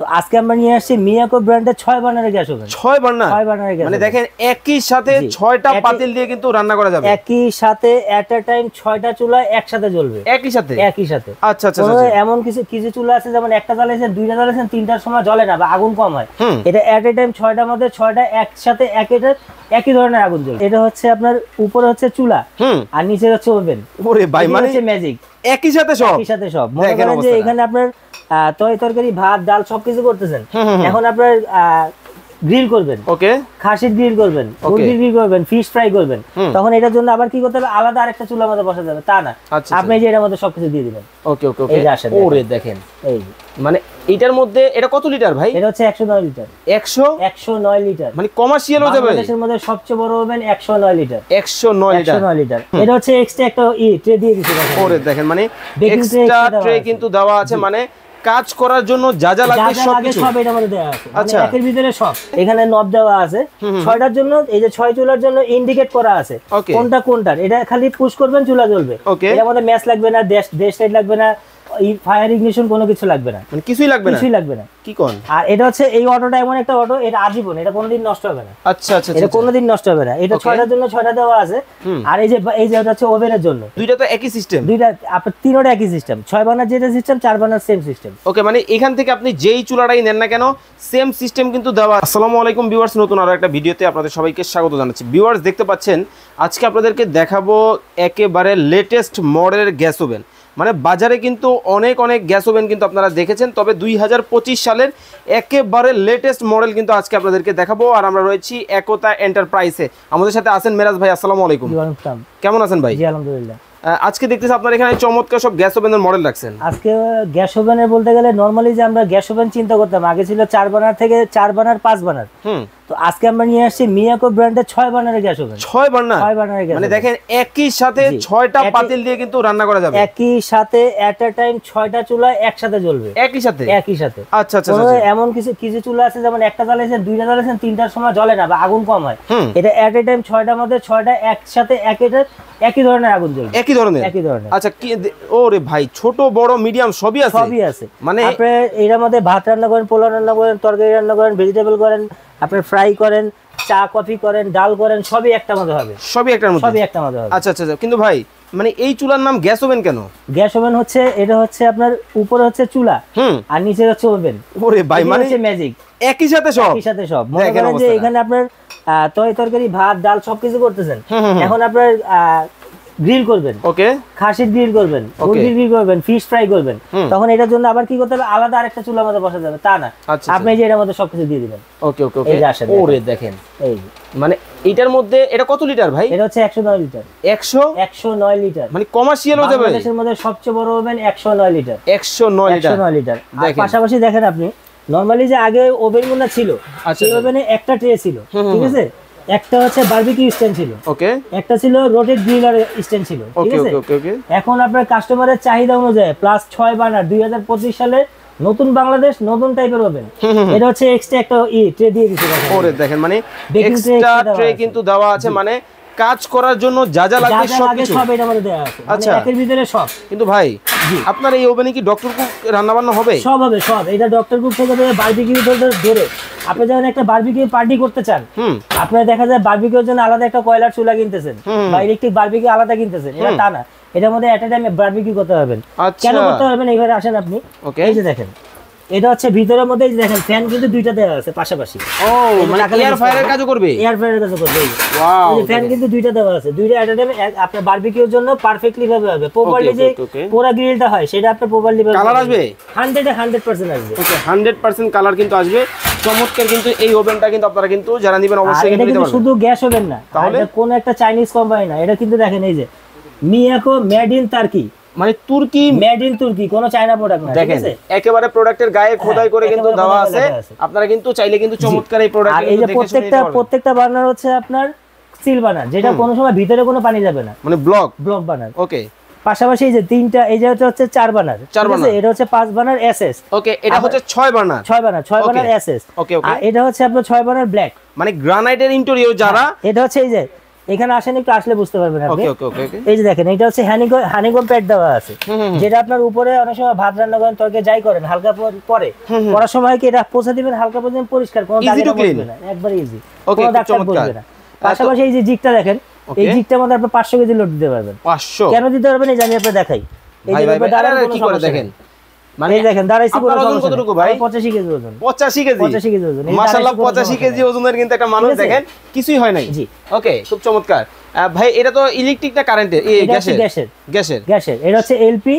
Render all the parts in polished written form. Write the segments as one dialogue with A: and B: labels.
A: তো আজকে আমরা নিয়ে আসছি মিয়াকো ব্র্যান্ডের 6 বার্নারের গ্যাস ওভেন।
B: 6 বার্নার
A: 6 বার্নারের গ্যাস
B: মানে দেখেন একই সাথে 6টা পাতিল দিয়ে কিন্তু রান্না করা যাবে।
A: একই সাথে এট আ টাইম 6টা চুলা একসাথে জ্বলবে।
B: একই সাথে আচ্ছা আচ্ছা
A: আচ্ছা। এমন কিছু চুলা আছে যেমন একটা জ্বালাইছেন, দুইটা জ্বালাইছেন, তিনটার সময় জ্বলে না বা আগুন কম হয়। এটা এট আ টাইম 6টার মধ্যে 6টা একসাথে একই ধরনের আগুন জ্বলবে। এটা হচ্ছে আপনার উপরে হচ্ছে চুলা আর নিচে হচ্ছে ওভেন।
B: ওরে ভাই মানে
A: হচ্ছে ম্যাজিক।
B: একই সাথে সব
A: মনে করেন যে এখানে আপনার তরকারি ভাত ডাল সবকিছু করতেছেন, এখন আপনার গ্রিল করবেন, ওকে, খাসির গ্রিল করবেন, মুরগির গ্রিল করবেন, ফিশ ফ্রাই করবেন, তখন এটার জন্য আবার কি করতে হবে, আলাদা আরেকটা চুলার মধ্যে বসা যাবে তা না, আপনি যে এটার মধ্যে সবকিছু দিয়ে দিবেন।
B: ওকে ওকে ওকে। ওরে দেখেন এই মানে এটার মধ্যে এটা কত লিটার ভাই?
A: এটা হচ্ছে 109 লিটার। 109 লিটার মানে
B: কমার্শিয়াল হয়ে যাবে।
A: বাংলাদেশের মধ্যে সবচেয়ে বড় ওভেন 109 লিটার।
B: 109
A: লিটার। এটা হচ্ছে এক্সট্রা একটা ট্রে দিয়ে দিয়েছে।
B: ওরে দেখেন মানে এক্সট্রা ট্রে কিন্তু দেওয়া আছে, মানে কাজ করার জন্য যা যা লাগবে সবকিছু
A: সব এটার মধ্যে দেওয়া আছে। মানে একের ভিতরে সব। এখানে নব দেওয়া আছে 6টার জন্য, এই যে 6 চুলার জন্য ইন্ডিকেট করা আছে কোনটার। এটা খালি পুশ করবেন চুলা জ্বলবে। এর মধ্যে ম্যাচ লাগবে না, ড্যাশ লাইট লাগবে না, ফায়ার ইগনিশন কোনো কিছু লাগবে না,
B: মানে কিছুই লাগবে না। কি কোন?
A: আর এটা হচ্ছে এই অটোটা এমন একটা অটো, এটা আজীবন, এটা কোনোদিন নষ্ট হবে না।
B: আচ্ছা আচ্ছা,
A: এটা কোনোদিন নষ্ট হবে না। এটা 6টার জন্য 6টা দেওয়া আছে। আর এই যে এটা হচ্ছে ওভেনের জন্য,
B: দুইটা তো একই সিস্টেম,
A: দুইটা আপনার তিনটা একই সিস্টেম। 6 বার্নার যেটা সিস্টেম, 4 বার্নার সেম সিস্টেম।
B: ওকে, মানে এখান থেকে আপনি যেই চুলাটাই নেন না কেন সেম সিস্টেম কিন্তু দেওয়া। আসসালামু আলাইকুম ভিউয়ার্স, নতুন আরো একটা ভিডিওতে আপনাদের সবাইকে স্বাগত জানাচ্ছি। ভিউয়ার্স দেখতে পাচ্ছেন আজকে আপনাদেরকে দেখাবো একেবারে লেটেস্ট মডেলের গ্যাস ওভেন। মানে বাজারে কিন্তু অনেক গ্যাস ওভেন কিন্তু আপনারা দেখেছেন, তবে 2025 সালের একেবারে লেটেস্ট মডেল কিন্তু আজকে আপনাদেরকে দেখাবো। আর আমরা রয়েছি একতা এন্টারপ্রাইজে। আমাদের সাথে আছেন মেরাজ ভাই। আসসালামু আলাইকুম। কেমন আছেন ভাই?
A: জি আলহামদুলিল্লাহ।
B: আজকে দেখতেছি আপনারা এখানে চমৎকার সব গ্যাস ওভেনের মডেল রাখছেন।
A: আজকে গ্যাস ওভেনের বলতে গেলে নরমালি যে আমরা গ্যাস ওভেন চিন্তা করতাম, আগে ছিল 4 বার্নার থেকে 4 বার্নার 5 বার্নার। তো আজকে আমরা নিয়ে আসছি মিয়াকো ব্র্যান্ডের 6 বার্নারের গ্যাস ওভেন।
B: 6 বার্নারের গ্যাস মানে দেখেন একই সাথে 6টা পাতিল দিয়ে কিন্তু রান্না করা যাবে।
A: একই সাথে এট আ টাইম 6টা চুলা একসাথে জ্বলবে। একই সাথে আচ্ছা আচ্ছা। এমন কিছু চুলা আছে যেমন একটা জ্বালাইছেন, দুইটা জ্বালাইছেন, তিনটার সময় জ্বলে না বা আগুন কম হয়। এটা এট আ টাইম 6টার মধ্যে 6টা একসাথে একই ধরনের আগুন জ্বলবে। একই ধরনের।
B: আচ্ছা কি, ওরে ভাই ছোট বড় মিডিয়াম সবই আছে। মানে
A: আপনি এর মধ্যে ভাত রান্না করেন, পোলাও রান্না করেন, তরকারি রান্না করেন, ভেজিটেবল করেন, আপনি ফ্রাই করেন, চা কফি করেন, ডাল করেন, সবই একটা মধ্যে হবে। সবই একটা মধ্যে হবে।
B: আচ্ছা আচ্ছা। কিন্তু ভাই মানে এই চুলার নাম গ্যাস ওভেন কেন?
A: গ্যাস ওভেন হচ্ছে এটা হচ্ছে আপনার উপরে হচ্ছে চুলা আর নিচে হচ্ছে ওভেন।
B: ওরে ভাই মানে
A: হচ্ছে ম্যাজিক।
B: একই সাথে সব।
A: মনে করেন যে এখানে আপনার তরকারি ভাত ডাল সবকিছু করতেছেন, এখন আপনার গ্রিল করবেন, ওকে, খাসির গ্রিল করবেন, মুরগির গ্রিল করবেন, ফিশ ফ্রাই করবেন, তখন এটার জন্য আবার কি করতে হবে, আলাদা আরেকটা চুলার মধ্যে বসা যাবে তা না, আপনি যে এটার মধ্যে সবকিছু দিয়ে দিবেন।
B: ওকে ওকে ওকে। ওরে দেখেন এই মানে এটার মধ্যে এটা কত লিটার ভাই?
A: এটা হচ্ছে 109 লিটার। 109 লিটার মানে
B: কমার্শিয়াল হয়ে যাবে।
A: বাংলাদেশের মধ্যে সবচেয়ে বড় ওভেন 109 লিটার।
B: 109 লিটার।
A: আর পাশাপাশি দেখেন আপনি নরমালি যে আগে ওভেনগুলো ছিল, সেই ওভেনে একটা ট্রে ছিল, ঠিক আছে, একটা হচ্ছে বারবিকিউ স্ট্যান্ড ছিল, ওকে, একটা ছিল রোটেড গ্রিলার স্ট্যান্ড ছিল, ঠিক আছে। এখন আপনার কাস্টমারের চাহিদা অনুযায়ী প্লাস 6 বার্নার 2025 সালে নতুন বাংলাদেশ নতুন টাইপের ওভেন। এটা হচ্ছে এক্সট্রা একটা ট্রে দিয়ে দিয়েছে। ওরে
B: দেখেন মানে এক্সট্রা ট্রে কিন্তু দেওয়া আছে, মানে কাজ করার জন্য যা যা লাগবে
A: সব এটার মধ্যে দেওয়া আছে।
B: আচ্ছা,
A: একের ভিতরে সব।
B: কিন্তু ভাই আপনার এই ওভেনে কি ডক্টর কুক রান্না বান্না হবে?
A: সব হবে, সব। এটা ডক্টর কুক থেকে বারবিকিউ ধরে আপনি যখন একটা বারবিকিউ পার্টি করতে চান, আপনার দেখা যায় বারবিকিউর জন্য আলাদা একটা কয়লার চুলা কিনতেছেন বা ইলেকট্রিক বারবিকিউ আলাদা কিনতেছেন, এটা তা না, এটার মধ্যে এট আ টাইমে বারবিকিউ করতে পারবেন। কেন করতে পারবেন? এইভাবে আসেন আপনি, এই যে দেখেন এটা হচ্ছে ভিতরের মধ্যে, এই দেখেন ফ্যান কিন্তু দুইটা দেওয়া আছে পাশাপাশি।
B: ও মানে এয়ার ফায়ারের কাজও করবে।
A: এয়ার ফায়ারের কাজও করবে। ওয়াও, এই ফ্যান কিন্তু দুইটা দেওয়া আছে, দুইটা এট আ টাইমে আপনার বারবিকিউর জন্য পারফেক্টলি ভাবে হবে। প্রপারলি যে পুরো গ্রিলটা হয় সেটা আপনার প্রপারলি
B: কালার আসবে
A: 100% আসবে।
B: ওকে, 100% কালার কিন্তু আসবে। চমৎকার। কিন্তু এই ওভেনটা কিন্তু আপনারা কিন্তু যারা নেবেন অবশ্যই কিন্তু নিতে পারবেন।
A: শুধু গ্যাস ওভেন না, তাহলে কোন একটা চাইনিজ কোম্পানি না, এটা কিন্তু দেখেন এই যে মিয়াকো মেড ইন টার্কি, মানে তুর্কি, মেড ইন তুর্কি, কোনো চায়না প্রোডাক্ট না, ঠিক আছে।
B: একেবারে প্রোডাক্টের গায়ে খোদাই করে কিন্তু দেওয়া আছে। আপনারা কিন্তু চাইলে কিন্তু চমৎকার এই প্রোডাক্ট
A: কিন্তু দেখে শুনে নিতে পারবেন। প্রত্যেকটা বার্নার হচ্ছে আপনার সিল বার্নার, যেটা কোনো সময় ভিতরে কোনো পানি যাবে না, মানে ব্লক বার্নার। ওকে, পাশাপাশি এই যে তিনটা, এই যে হচ্ছে 4 বার্নার, ঠিক আছে, এটা হচ্ছে 5 বার্নার এসএস।
B: ওকে, এটা হচ্ছে 6 বার্নার
A: এসএস। ওকে ওকে, আর এটা হচ্ছে আপনার 6 বার্নার ব্ল্যাক,
B: মানে গ্রানাইটের ইন্টেরিয়র যারা,
A: এটা হচ্ছে এই যে এখানে আসেন, একটু আসলে বুঝতে পারবেন আপনি।
B: ওকে ওকে ওকে
A: এই যে দেখেন, এটা হচ্ছে হানিকম প্যাড দেওয়া আছে, যেটা আপনার উপরে অনেক সময় ভাত রান্না করেন, তরকারি যাই করেন, হালকা পরে করার সময় কি এটা পোছা দিবেন, হালকা পর্যন্ত পরিষ্কার, কোনো দাগ বসবে না, একবার ইজি, কোনো দাগ বসবে না। পাশাপাশি এই যে জিগটা দেখেন, এই জিগটার মধ্যে আপনি 500 কেজি লোড দিতে পারবেন।
B: 500
A: কেন দিতে পারবেন এই জানি আপনাদের দেখাই। এই যে দাঁড়ান, কি করে দেখেন, মানে দেখেন দাঁড়াইছি, কোনো সমস্যা কতটুকু ভাই? 85 কেজি ওজন। 85 কেজি ওজন,
B: মাশাআল্লাহ। 85 কেজি ওজনের কিন্তু একটা মানুষ, দেখেন কিছুই হয় নাই।
A: জি,
B: ওকে, খুব চমৎকার। ভাই এটা তো ইলেকট্রিক না কারেন্টের? এই গ্যাসের।
A: এটা হচ্ছে এলপি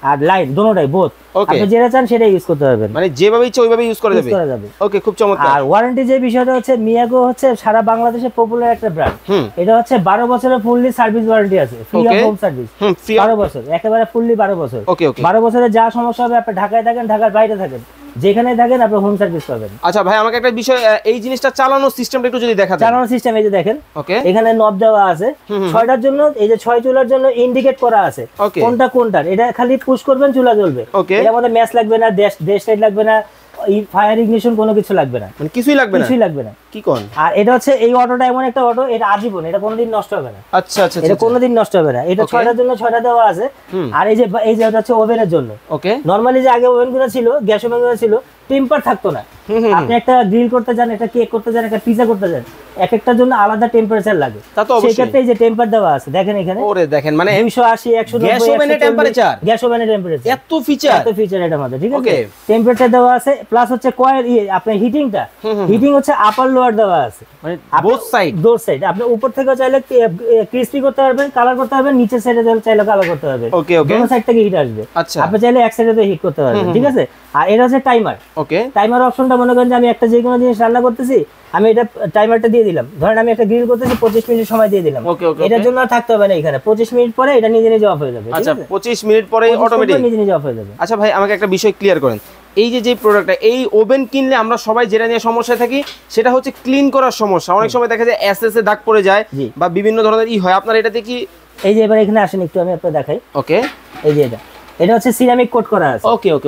A: আর লাইন, দুটোটাই বোথ। আপনি যেটা চান সেটা ইউজ করতে পারবেন,
B: মানে যেভাবে ইচ্ছা ওইভাবে ইউজ করা যাবে। ওকে, খুব চমৎকার।
A: আর ওয়ারেন্টি যে বিষয়টা হচ্ছে, মিয়াগো হচ্ছে সারা বাংলাদেশে পপুলার একটা ব্র্যান্ড। এটা হচ্ছে 12 বছরের ফুললি সার্ভিস ওয়ারেন্টি আছে, ফ্রি অফ হোম সার্ভিস। 12 বছর, একেবারে ফুললি 12 বছর। 12 বছরে যা সমস্যা হবে, আপনি ঢাকায় থাকেন, ঢাকার বাইরে থাকেন, যেখানে থাকেন আপনি হোম সার্ভিস পাবেন।
B: আচ্ছা ভাই, আমাকে একটা বিষয়, এই জিনিসটা চালানোর সিস্টেমটা একটু যদি দেখাতেন।
A: চালানোর সিস্টেম এই যে দেখেন, এখানে নব দেওয়া আছে 6টার জন্য, এই যে 6 চুলার জন্য ইন্ডিকেট করা আছে কোনটার, এটা খালি পুশ করবেন, চুলা জ্বলবে। এর মধ্যে ম্যাচ লাগবে না, ড্যাশ লাইট লাগবে না, ফায়ার ইগনিশন কোনো কিছু লাগবে না,
B: মানে কিছুই লাগবে না। কি কোন?
A: আর এটা হচ্ছে এই অটোটা এমন একটা অটো, এটা আজীবন, এটা কোনোদিন নষ্ট হবে না।
B: আচ্ছা আচ্ছা,
A: এটা কোনোদিন নষ্ট হবে না। এটা 6টার জন্য 6টা দেওয়া আছে। আর এই যে এটা হচ্ছে ওভেনের জন্য।
B: ওকে,
A: নরমালি যে আগে ওভেনগুলো ছিল, গ্যাস ওভেনগুলো ছিল, টেম্পার থাকতো না। আপনি একটা গ্রিল করতে যান, একটা কেক করতে যান, একটা পিজা করতে যান, এক একটার জন্য আলাদা টেম্পারেচার লাগে। সেই ক্ষেত্রে এই যে টেম্পার দেওয়া আছে, দেখেন এখানে,
B: ওরে দেখেন, মানে
A: 280, 190
B: গ্যাস ওভেনের টেম্পারেচার,
A: এত ফিচার এটার মধ্যে, ঠিক আছে? টেম্পারেচার দেওয়া আছে, প্লাস হচ্ছে কয়েল, আপনার হিটিং হচ্ছে আপার লোয়ার দেওয়া আছে,
B: মানে বোথ সাইড।
A: আপনি উপর থেকে চাইলে ক্রিস্পি করতে পারবেন, কালার করতে পারবেন, নিচের সাইডে চাইলে কালার করতে পারবেন। দুটো সাইড থেকে হিট আসবে। আপনি চাইলে এক সাইডে হিট করতে পারবেন, ঠিক আছে? আর এটা হচ্ছে টাইমার। টাইমার অপশনটা, মনে করেন যে আমি একটা যে কোনো জিনিস রান্না করতেছি, আমি এটা টাইমারটা দিয়ে দিলাম। ধরেন আমি একটা গ্রিল করতেছি, 25 মিনিট সময় দিয়ে দিলাম। এটার জন্য আর থাকতে হবে না এখানে, 25 মিনিট পরে এটা নিজে নিজে অফ হয়ে যাবে।
B: আচ্ছা, 25 মিনিট পরে অটোমেটিক
A: নিজে নিজে অফ হয়ে যাবে।
B: আচ্ছা ভাই, আমাকে একটা বিষয় ক্লিয়ার করেন। এই যে প্রোডাক্টটা, এই ওভেন কিনলে আমরা সবাই যেটা নিয়ে সমস্যা থাকি, সেটা হচ্ছে ক্লিন করার সমস্যা। অনেক সময় দেখা যায় এসএস এ দাগ পড়ে যায় বা বিভিন্ন ধরনের হয়। আপনার এটাতে কি?
A: এই যে এবার এখানে আসেন, একটু আমি আপনাকে দেখাই।
B: ওকে,
A: এই যে এটা হচ্ছে সিরামিক কোট করা আছে।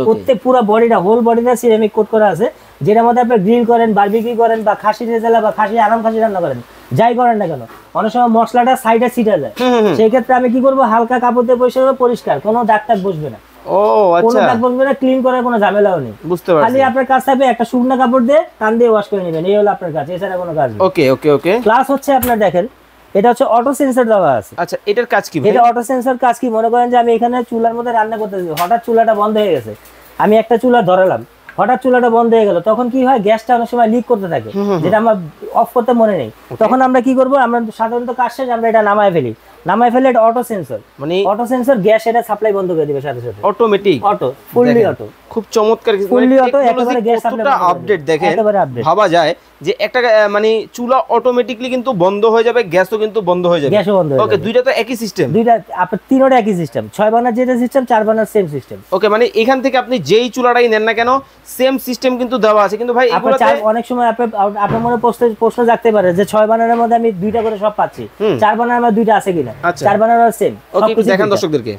A: প্রত্যেক পুরো বডিটা, হোল বডিটা সিরামিক কোট করা আছে, যেটার মধ্যে আপনি গ্রিল করেন, বারবিকিউ করেন, বা খাসি রেজালা বা আরাম খাসি রান্না করেন, যাই করেন না কেন, অনেক সময় মশলাটা সাইডে ছিটে যায়। সেই ক্ষেত্রে আমি কি করবো, হালকা কাপড় দিয়ে পরিষ্কার, কোনো দাগ টাগ বসবে না। কোনো দাগ বসবে না, ক্লিন করার কোনো ঝামেলাও নেই।
B: বুঝতে পারছি।
A: খালি আপনার কাজ থাকবে একটা শুকনো কাপড় দিয়ে টান দিয়ে ওয়াশ করে নেবেন, এই হলো আপনার কাজ, এছাড়া কোনো কাজ নেই।
B: ওকে।
A: প্লাস হচ্ছে আপনার দেখেন, এটা হচ্ছে অটো সেন্সর দেওয়া আছে।
B: আচ্ছা, এটার কাজ কি?
A: এটা অটো সেন্সর কাজ কি, মনে করেন যে আমি এখানে চুলার মধ্যে রান্না করতেছি, হঠাৎ চুলাটা বন্ধ হয়ে গেছে, আমি একটা চুলা ধরালাম, হঠাৎ চুলাটা বন্ধ হয়ে গেল, তখন কি হয়, গ্যাসটা অনেক সময় লিক করতে থাকে, যেটা আমার অফ করতে মনে নেই। তখন আমরা কি করবো, আমরা সাধারণত কাজ শেষ আমরা এটা নামায় ফেলি, এটা অটো সেন্সর। মানে অটো সেন্সর গ্যাস এটা সাপ্লাই বন্ধ করে দিবে সাথে সাথে,
B: অটোমেটিক,
A: ফুললি অটো।
B: খুব চমৎকার,
A: ফুললি অটো, একেবারে গ্যাস
B: সাপ্লাই আপডেট। দেখেন, ভাবা যায় যে একটা মানে চুলা অটোমেটিকলি কিন্তু বন্ধ হয়ে যাবে, গ্যাসও কিন্তু বন্ধ হয়ে যাবে। ওকে, দুইটা তো একই সিস্টেম?
A: দুইটা, আপনার তিনটা একই সিস্টেম, 6 বার্নার যেটা সিস্টেম, 4 বার্নার সেম সিস্টেম।
B: ওকে, মানে এখান থেকে আপনি যেই চুলাটাই নেন না কেন, সেম সিস্টেম কিন্তু দেওয়া আছে। কিন্তু ভাই
A: এগুলোতে অনেক সময় আপনার মনে প্রশ্ন জাগতে পারে যে 6 বার্নারের মধ্যে আমি দুইটা করে সব পাচ্ছি, 4 বার্নার আমার দুইটা আছে কিনা। 4 বার্নার সেম।
B: ওকে, দেখেন দর্শকদেরকে,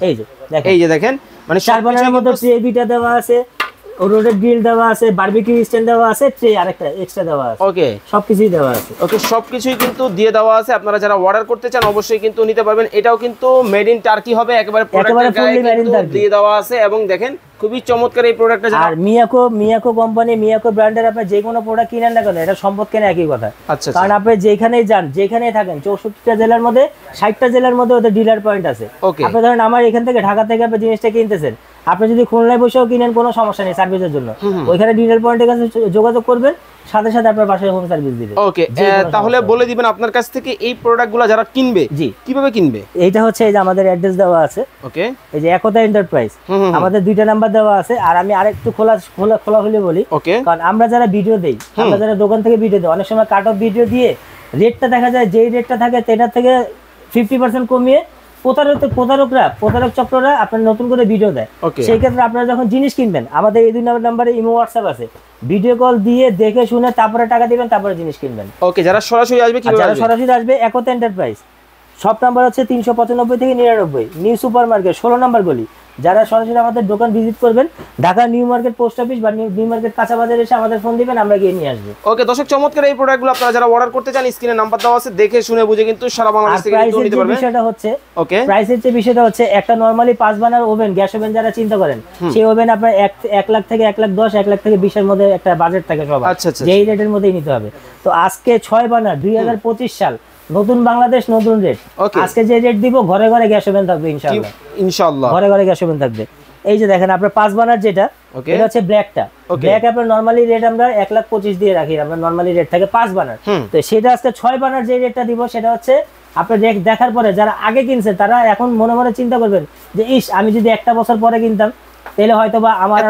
B: এই যে দেখেন, মানে
A: 4 বার্নারের মধ্যে ট্রে দুইটা দেওয়া আছে, রোডের গ্রিল দেওয়া আছে, বারবিকিউ স্ট্যান্ড দেওয়া আছে, ট্রে আরেকটা এক্সট্রা দেওয়া আছে।
B: ওকে,
A: সবকিছুই দেওয়া আছে।
B: ওকে, সবকিছুই কিন্তু দিয়ে দেওয়া আছে। আপনারা যারা অর্ডার করতে চান অবশ্যই কিন্তু নিতে পারবেন। এটাও কিন্তু মেড ইন টার্কি হবে, একেবারে প্রোডাক্টের গায়ে কিন্তু দিয়ে দেওয়া আছে। এবং দেখেন, খুবই চমৎকার এই প্রোডাক্টটা।
A: আর মিয়াকো কোম্পানি, মিয়াকো ব্র্যান্ডের আপনি যে কোনো প্রোডাক্ট কিনেন না কেন, এটা সম্পদ কেন একই কথা।
B: আচ্ছা,
A: কারণ আপনি যেখানেই যান, যেখানেই থাকেন, 64টা জেলার মধ্যে, 60টা জেলার মধ্যে ওদের ডিলার পয়েন্ট আছে। আপনি ধরেন আমার এখান থেকে, ঢাকা থেকে আপনি জিনিসটা কিনতেছেন, আপনি যদি খুলনায় বসেও কিনেন কোনো সমস্যা নেই সার্ভিসের জন্য, ওইখানে ডিলার পয়েন্টের কাছে যোগাযোগ করবেন, সাথে সাথে আপনার বাসায় হোম সার্ভিস দিবে।
B: ওকে, তাহলে বলে দিবেন আপনার কাছ থেকে এই প্রোডাক্টগুলো যারা কিনবে, কিভাবে কিনবে?
A: এইটা হচ্ছে এই যে আমাদের অ্যাড্রেস দেওয়া আছে।
B: ওকে,
A: এই যে একতা এন্টারপ্রাইজ, আমাদের 2টা নাম্বার দেওয়া আছে। আর আমি আরেকটু খোলাখুলি বলি, কারণ আমরা যারা ভিডিও দেই, আমরা যারা দোকান থেকে ভিডিও দেই, অনেক সময় কাট অফ ভিডিও দিয়ে রেটটা দেখা যায় যেই রেটটা থাকে সেটার থেকে 50% কমিয়ে প্রতারক চক্ররা আপনার নতুন করে ভিডিও দেয়। সেই ক্ষেত্রে আপনারা যখন জিনিস কিনবেন, আমাদের এই 2 নাম্বারে ইমো হোয়াটসঅ্যাপ আছে, ভিডিও কল দিয়ে দেখে শুনে তারপরে টাকা দিবেন, তারপরে জিনিস কিনবেন।
B: ওকে, যারা সরাসরি আসবে,
A: যারা সরাসরি আসবে, একতা এন্টারপ্রাইজ, শপ নাম্বার হচ্ছে 395 থেকে 99, নিউ সুপার মার্কেট, 16 নম্বর গলি, যারা সরাসরি আমাদের দোকান ভিজিট করবেন, Dhaka new market post office বা নিউ মার্কেট কাঁচা বাজারে এসে আমাদের ফোন দিবেন, আমরা গিয়ে নিয়ে আসবো।
B: ওকে দর্শক, চমৎকার এই প্রোডাক্টগুলো আপনারা যারা অর্ডার করতে চান স্ক্রিনে নাম্বার দেওয়া আছে, দেখে শুনে বুঝে কিন্তু সারা বাংলাদেশ থেকে কিন্তু নিতে পারবেন।
A: বিষয়টা হচ্ছে
B: ওকে,
A: প্রাইসের যে বিষয়টা হচ্ছে, একটা normally 5 burner oven, gas oven যারা চিন্তা করেন, সেই ওভেন আপনার 1 লাখ থেকে 1,10,000 1 লাখ থেকে 20 এর মধ্যে একটা বাজেট থাকে সবার।
B: আচ্ছা,
A: যেই রেটের মধ্যেই নিতে হবে। তো আজকে 6 বার্নার 2025 সাল, নতুন বাংলাদেশ নতুন রেট। আজকে যে রেট দিব, ঘরে ঘরে গ্যাস ওভেন থাকবে ইনশাআল্লাহ।
B: ইনশাআল্লাহ
A: ঘরে ঘরে গ্যাস ওভেন থাকবে। এই যে দেখেন আপনার 5 বার্নার যেটা, এটা হচ্ছে ব্ল্যাকটা। ব্ল্যাক আপনার নরমালি রেট আমরা 1,25,000 দিয়ে রাখি, আমরা নরমালি রেট থাকে 5 বার্নার। তো সেটা আজকে 6 বার্নার যে রেটটা দিব, সেটা হচ্ছে আপনার দেখার পরে যারা আগে কিনছে তারা এখন মনে মনে চিন্তা করবেন যে ইস, আমি যদি একটা বছর পরে কিনতাম তাহলে হয়তো বা আমার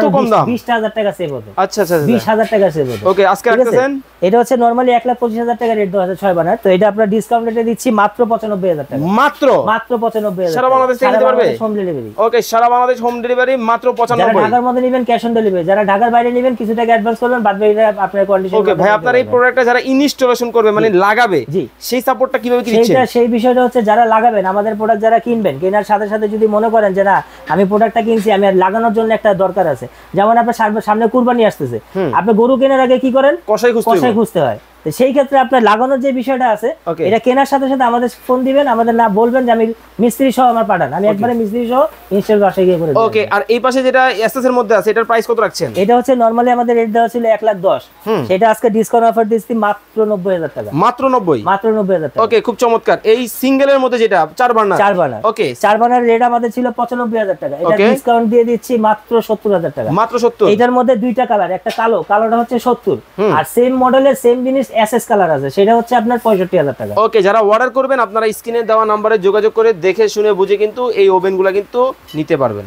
A: 20,000 টাকা সেভ হতো।
B: আচ্ছা আচ্ছা,
A: 20,000 টাকা সেভ হতো।
B: ওকে, আজকে রাখতেছেন
A: এটা হচ্ছে নরমালি 1,25,000 টাকা রেট 2006 বানার। তো এটা আপনার ডিসকাউন্ট রেটে দিচ্ছি মাত্র 95,000 টাকা।
B: মাত্র
A: 95,000
B: সারা বাংলাদেশ থেকে নিতে পারবে
A: হোম ডেলিভারি।
B: ওকে, সারা বাংলাদেশ হোম ডেলিভারি মাত্র 95।
A: যারা ঢাকার মধ্যে নেবেন ক্যাশ অন ডেলিভারি, যারা ঢাকার বাইরে নেবেন কিছু টাকা অ্যাডভান্স করবেন, বাদ বাকিটা আপনার কন্ডিশন।
B: ওকে ভাই, আপনার এই প্রোডাক্টটা যারা ইনস্টলেশন করবে মানে লাগাবে, সেই সাপোর্টটা কিভাবে কি দিচ্ছেন?
A: সেই বিষয়টা হচ্ছে যারা লাগাবেন, আমাদের প্রোডাক্ট যারা কিনবেন, কেনার সাথে সাথে যদি মনে করেন যে না আমি প্রোডাক্টটা কিনছি, আমি আর লাগানোর জন্য একটা দরকার আছে, যেমন আপনার সামনে কুরবানি আসতেছে, আপনি গরু কেনার আগে কি করেন? কষাই খুঁজতে হয়। তো সেই ক্ষেত্রে আপনার লাগানোর যে বিষয়টা আছে, এটা কেনার সাথে সাথে আমাদের ফোন দিবেন, আমাদের না বলবেন যে আমি মিস্ত্রি সহ আমার পাঠান, আমি একবারে মিস্ত্রি সহ ইনস্টল বাসায় গিয়ে করে দেব।
B: ওকে, আর এই পাশে যেটা এসএস এর মধ্যে আছে, এটার প্রাইস কত রাখছেন?
A: এটা হচ্ছে নরমালি আমাদের রেট দেওয়া ছিল 1,10,000, সেটা আজকে ডিসকাউন্ট অফার দিচ্ছি মাত্র 90,000 টাকা।
B: মাত্র 90?
A: মাত্র 90,000 টাকা।
B: ওকে, খুব চমৎকার। এই সিঙ্গেলের মধ্যে যেটা 4 বার্নার, ওকে
A: 4 বার্নার রেট আমাদের ছিল 95,000 টাকা, এটা ডিসকাউন্ট দিয়ে দিচ্ছি মাত্র 70,000 টাকা।
B: মাত্র 70?
A: এটার মধ্যে দুইটা কালার, একটা কালোটা হচ্ছে 70, আর সেম মডেলের সেম জিনিস এসএস কালার আছে, সেটা হচ্ছে আপনার 65,000 টাকা।
B: ওকে, যারা অর্ডার করবেন আপনারা স্ক্রিনে দেওয়া নম্বরে যোগাযোগ করে দেখে শুনে বুঝে কিন্তু এই ওভেনগুলো কিন্তু নিতে পারবেন।